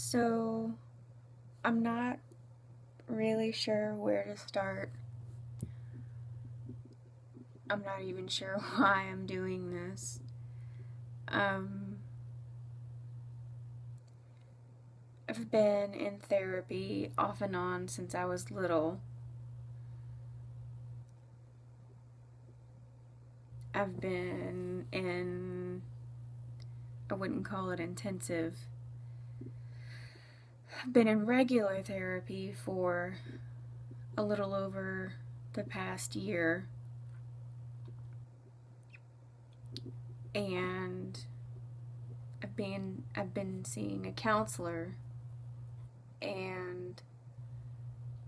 So, I'm not really sure where to start. I'm not even sure why I'm doing this. Um, I've been in therapy off and on since I was little. I've been in, I wouldn't call it intensive. I've been in regular therapy for a little over the past year. And I've been seeing a counselor and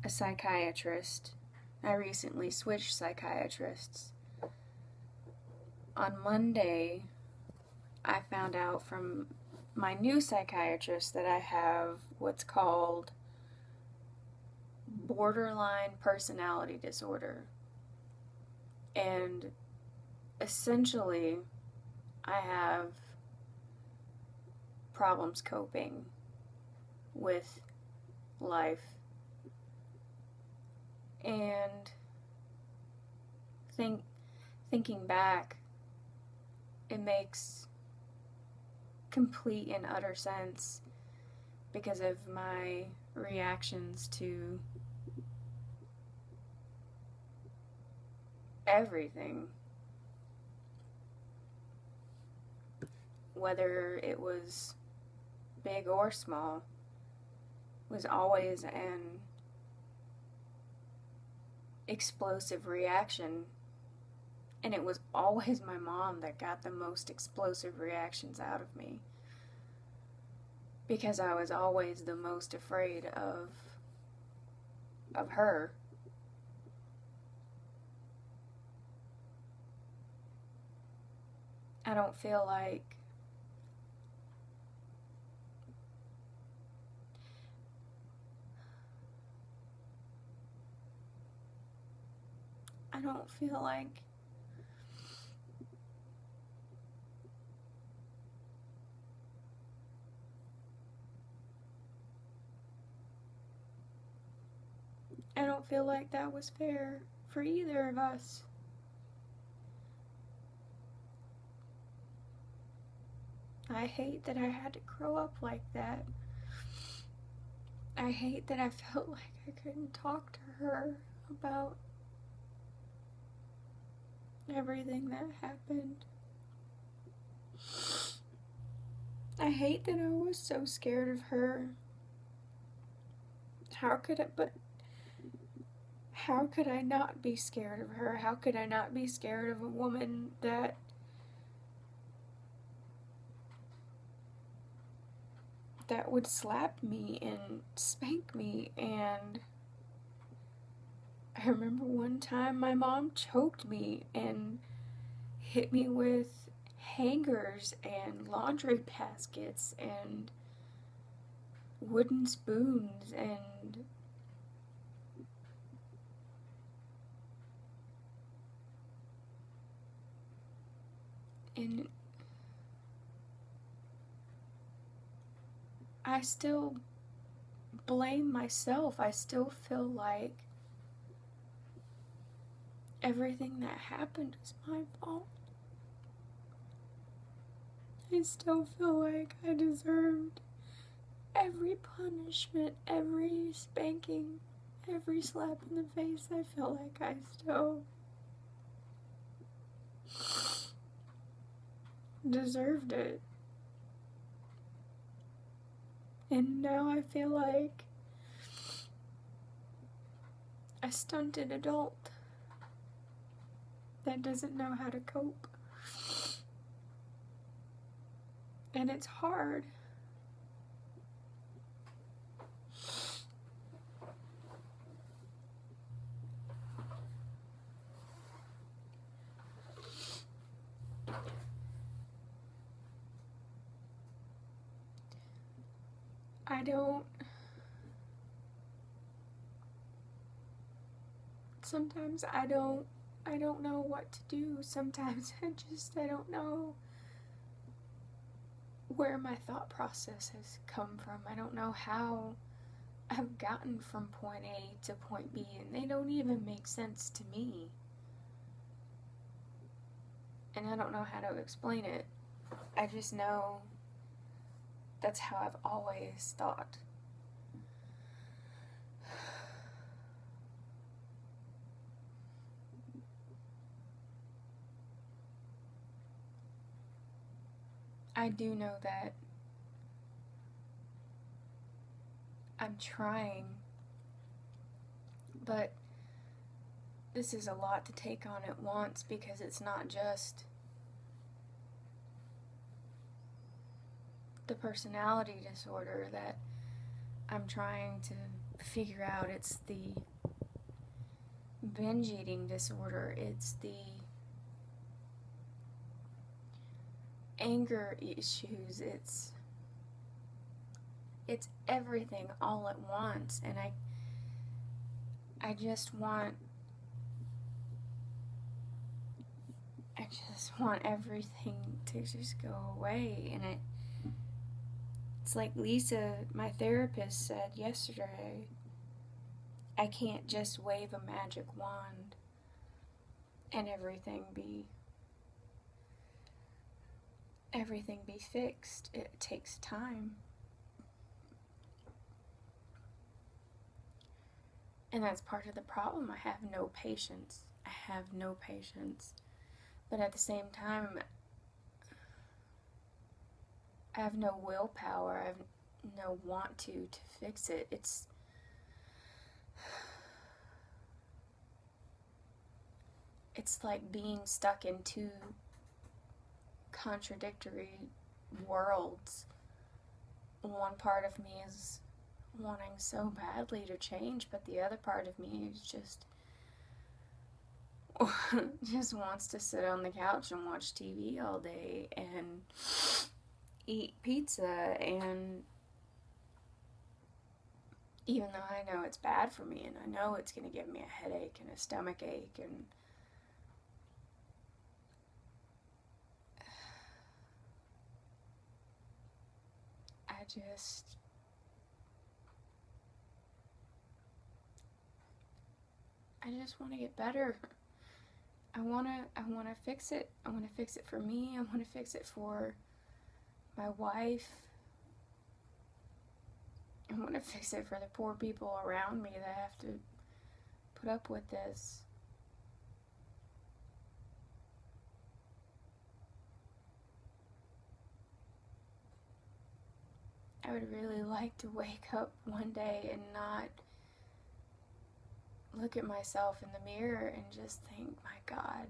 a psychiatrist. I recently switched psychiatrists. On Monday, I found out from my new psychiatrist that I have what's called borderline personality disorder. And essentially, I have problems coping with life. And thinking back, it makes complete and utter sense because of my reactions to everything. Whether it was big or small, was always an explosive reaction. And it was always my mom that got the most explosive reactions out of me. Because I was always the most afraid of her. I don't feel like I don't feel like I don't feel like that was fair for either of us. I hate that I had to grow up like that. I hate that I felt like I couldn't talk to her about everything that happened. I hate that I was so scared of her. How could I not be scared of her? How could I not be scared of a woman that would slap me and spank me? And I remember one time my mom choked me and hit me with hangers and laundry baskets and wooden spoons and I still blame myself. I still feel like everything that happened was my fault. I still feel like I deserved every punishment, every spanking, every slap in the face. I feel like I still deserved it. And now I feel like a stunted adult that doesn't know how to cope. And it's hard. Sometimes I don't know what to do. Sometimes I don't know where my thought process has come from. I don't know how I've gotten from point A to point B, and they don't even make sense to me. And I don't know how to explain it. I just know that's how I've always thought. I do know that I'm trying, but this is a lot to take on at once, because it's not just the personality disorder that I'm trying to figure out. It's the binge eating disorder. It's the anger issues. It's everything all at once, and I just want everything to just go away. And it's like Lisa, my therapist, said yesterday, I can't just wave a magic wand and everything be fixed. It takes time. And that's part of the problem. I have no patience. But at the same time, I have no willpower. I have no want to fix it. It's like being stuck in two contradictory worlds. One part of me is wanting so badly to change, but the other part of me is just wants to sit on the couch and watch TV all day and eat pizza. And even though I know it's bad for me, and I know it's going to give me a headache and a stomach ache, and I just want to get better. I want to fix it. I want to fix it for me. I want to fix it for my wife. I want to fix it for the poor people around me that have to put up with this. I would really like to wake up one day and not look at myself in the mirror and just think, my God,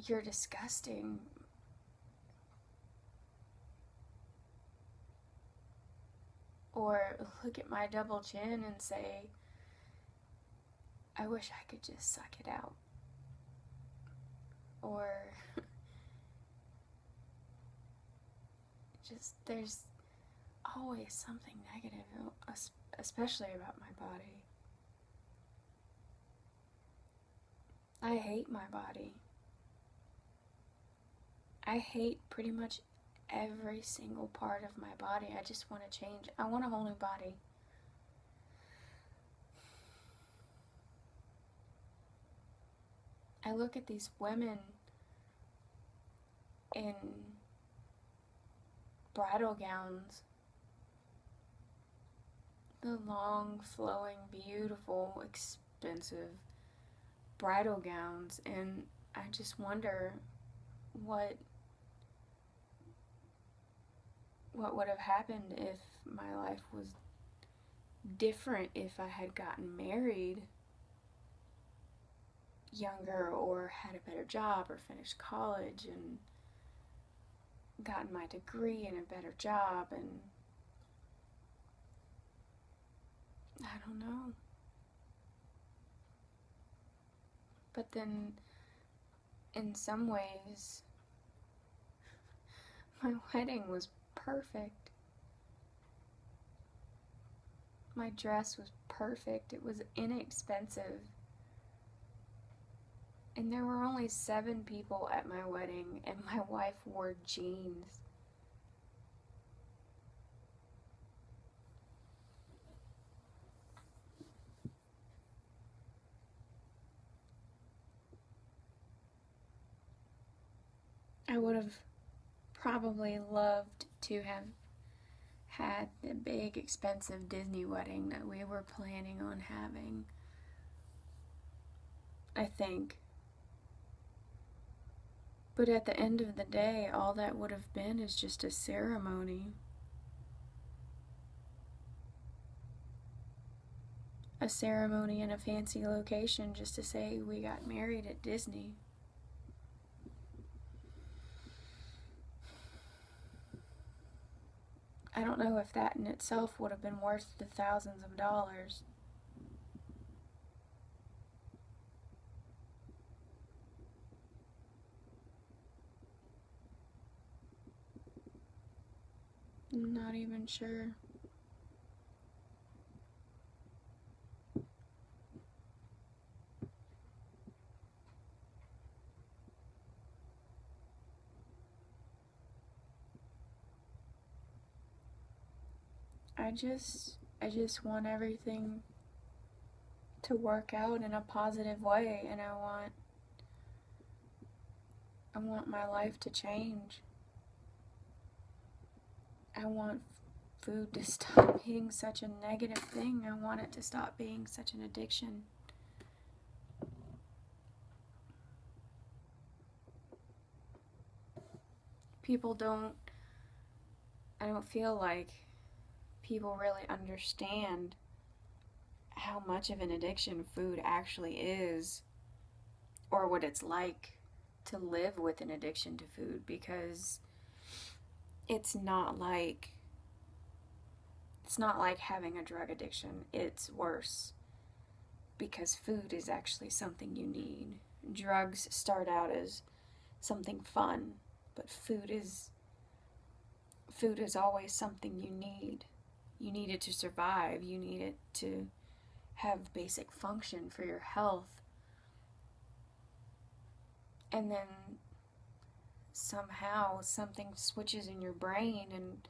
you're disgusting. Or look at my double chin and say, I wish I could just suck it out. Or just, there's always something negative, especially about my body. I hate my body. I hate pretty much every single part of my body. I just want to change. I want a whole new body. I look at these women in bridal gowns, the long, flowing, beautiful, expensive bridal gowns, and I just wonder what would have happened if my life was different, if I had gotten married younger, or had a better job, or finished college and gotten my degree and a better job. And I don't know. But then in some ways my wedding was perfect. My dress was perfect. It was inexpensive. And there were only 7 people at my wedding, and my wife wore jeans. I would have probably loved to have had the big, expensive Disney wedding that we were planning on having, I think. But at the end of the day, all that would have been is just a ceremony. A ceremony in a fancy location just to say we got married at Disney. I don't know if that in itself would have been worth the thousands of dollars. I'm not even sure. I just want everything to work out in a positive way, and I want my life to change. I want food to stop being such a negative thing. I want it to stop being such an addiction. People don't, I don't feel like people really understand how much of an addiction food actually is, or what it's like to live with an addiction to food, because it's not like having a drug addiction. It's worse, because food is actually something you need. Drugs start out as something fun, but food is always something you need. You need it to survive. You need it to have basic function for your health. And then somehow something switches in your brain and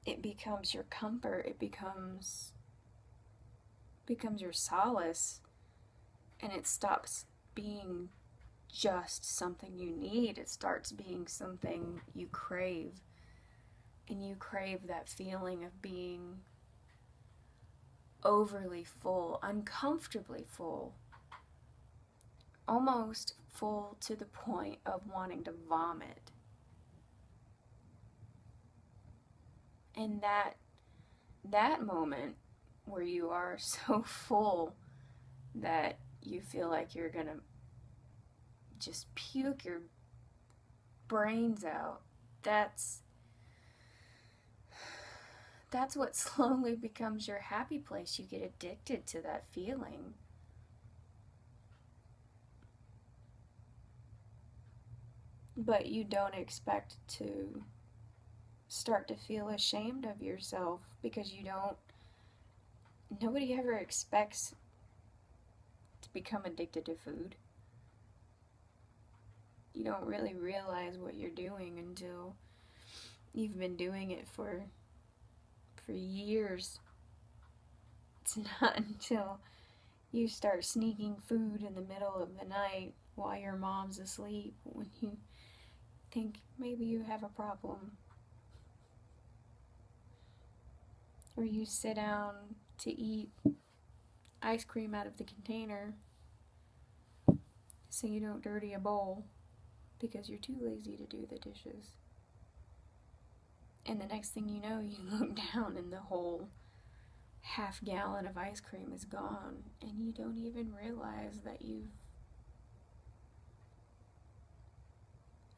it becomes your comfort. It becomes your solace, and it stops being just something you need. It starts being something you crave. And you crave that feeling of being overly full, uncomfortably full, almost full to the point of wanting to vomit. And that moment where you are so full that you feel like you're gonna just puke your brains out, that's what slowly becomes your happy place. You get addicted to that feeling. But you don't expect to start to feel ashamed of yourself, because nobody ever expects to become addicted to food. You don't really realize what you're doing until you've been doing it for years. It's not until you start sneaking food in the middle of the night while your mom's asleep when you think maybe you have a problem. Or you sit down to eat ice cream out of the container so you don't dirty a bowl because you're too lazy to do the dishes. And the next thing you know, you look down and the whole half-gallon of ice cream is gone, and you don't even realize that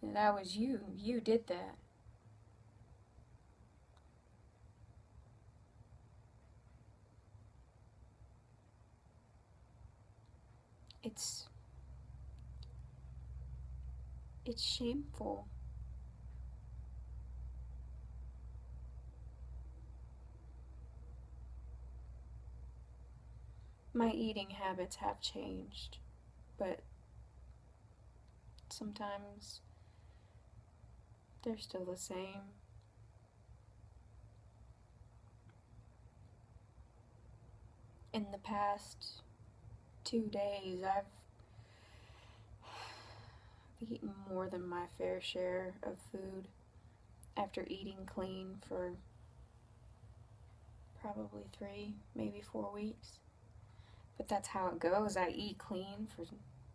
that was you. You did that. It's shameful. My eating habits have changed. but sometimes they're still the same. In the past 2 days, I've eaten more than my fair share of food after eating clean for probably 3, maybe 4 weeks. But that's how it goes. I eat clean for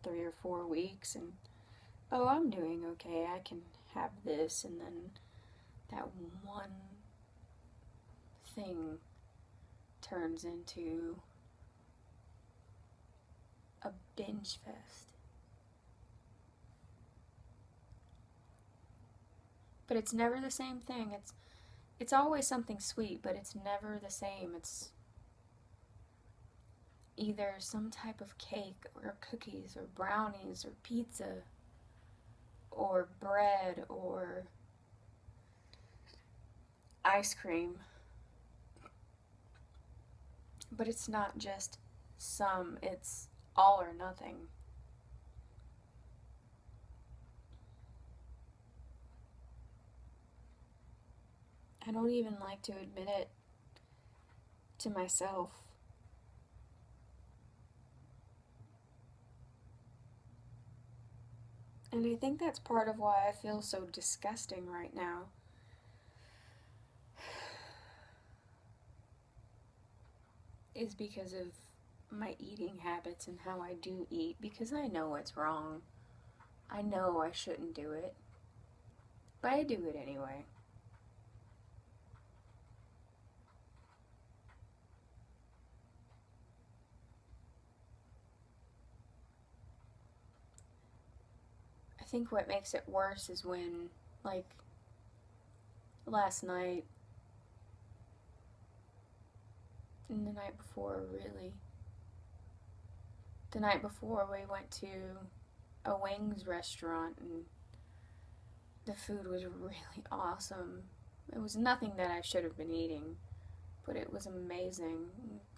3 or 4 weeks and, oh, I'm doing okay. I can have this, and then that one thing turns into a binge fest. But it's never the same thing. It's always something sweet, but it's never the same. It's either some type of cake or cookies or brownies or pizza or bread or ice cream. But it's not just some, it's all or nothing. I don't even like to admit it to myself. And I think that's part of why I feel so disgusting right now. Is because of my eating habits and how I do eat, because I know it's wrong. I know I shouldn't do it, but I do it anyway. I think what makes it worse is when, like, last night and the night before, really. The night before, we went to a wings restaurant and the food was really awesome. It was nothing that I should have been eating, but it was amazing.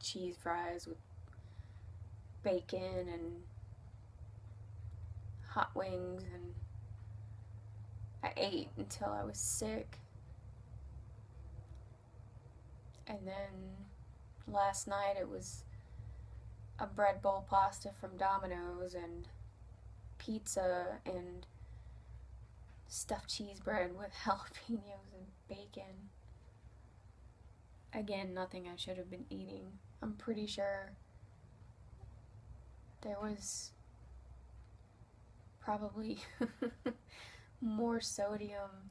Cheese fries with bacon and hot wings, and I ate until I was sick. And then last night it was a bread bowl pasta from Domino's and pizza and stuffed cheese bread with jalapenos and bacon. Again, nothing I should have been eating. I'm pretty sure there was probably more sodium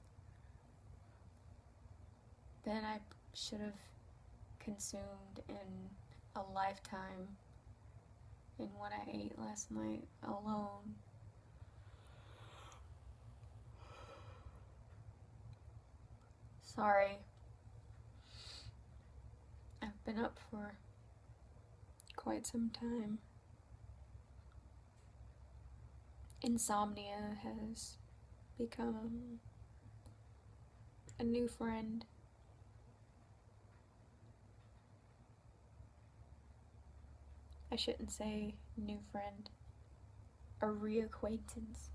than I should have consumed in a lifetime in what I ate last night alone. Sorry. I've been up for quite some time. Insomnia has become a new friend. I shouldn't say new friend, a reacquaintance.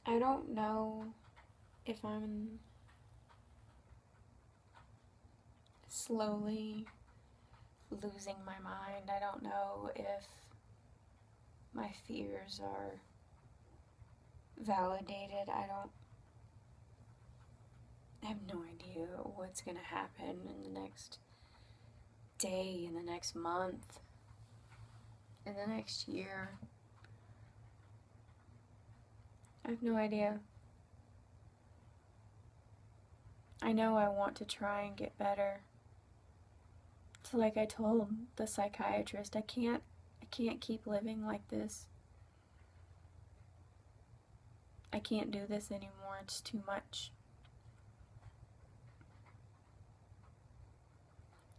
I don't know if I'm slowly losing my mind. I don't know if my fears are validated. I have no idea what's going to happen in the next day, in the next month, in the next year. I have no idea. I know I want to try and get better. So like I told the psychiatrist, I can't keep living like this. I can't do this anymore. It's too much.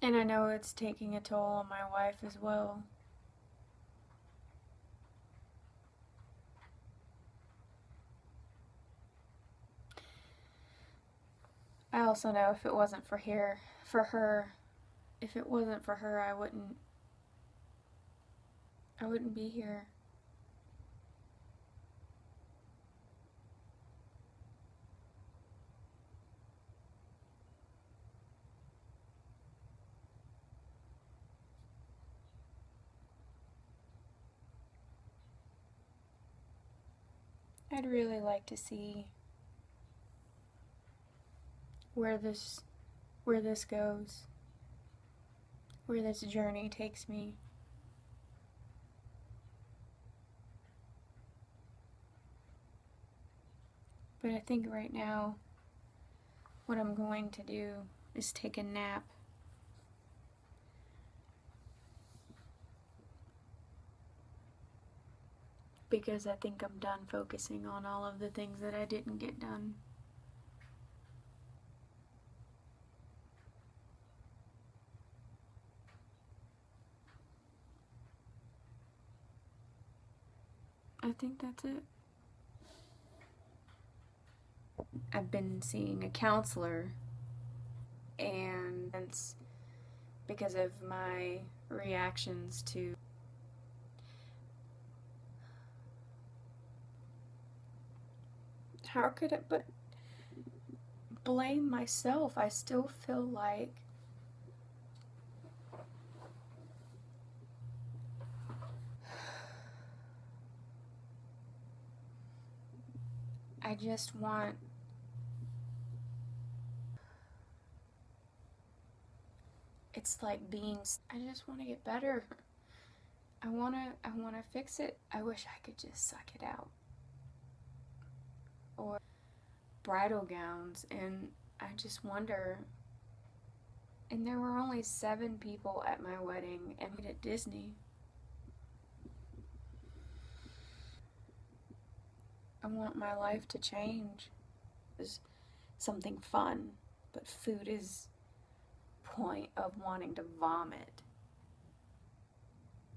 And I know it's taking a toll on my wife as well. I also know if it wasn't for her, if it wasn't for her, I wouldn't be here. I'd really like to see where this goes, where this journey takes me. But I think right now what I'm going to do is take a nap. Because I think I'm done focusing on all of the things that I didn't get done. I think that's it. I've been seeing a counselor, and it's because of my reactions to. How could it but blame myself? I still feel like I just want it's like being I just want to get better. I want to fix it. I wish I could just suck it out. Or bridal gowns, and I just wonder. And there were only 7 people at my wedding and at Disney. I want my life to change. It's something fun, but food is point of wanting to vomit.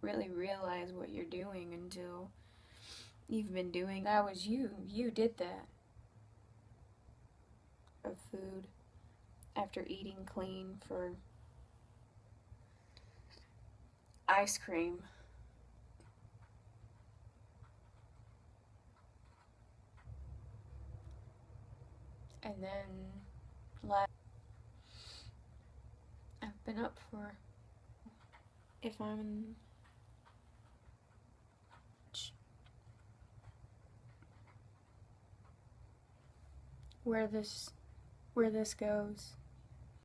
Really realize what you're doing until you've been doing. That was you. You did that. Of food after eating clean for ice cream. And then I've been up for if I'm where this goes.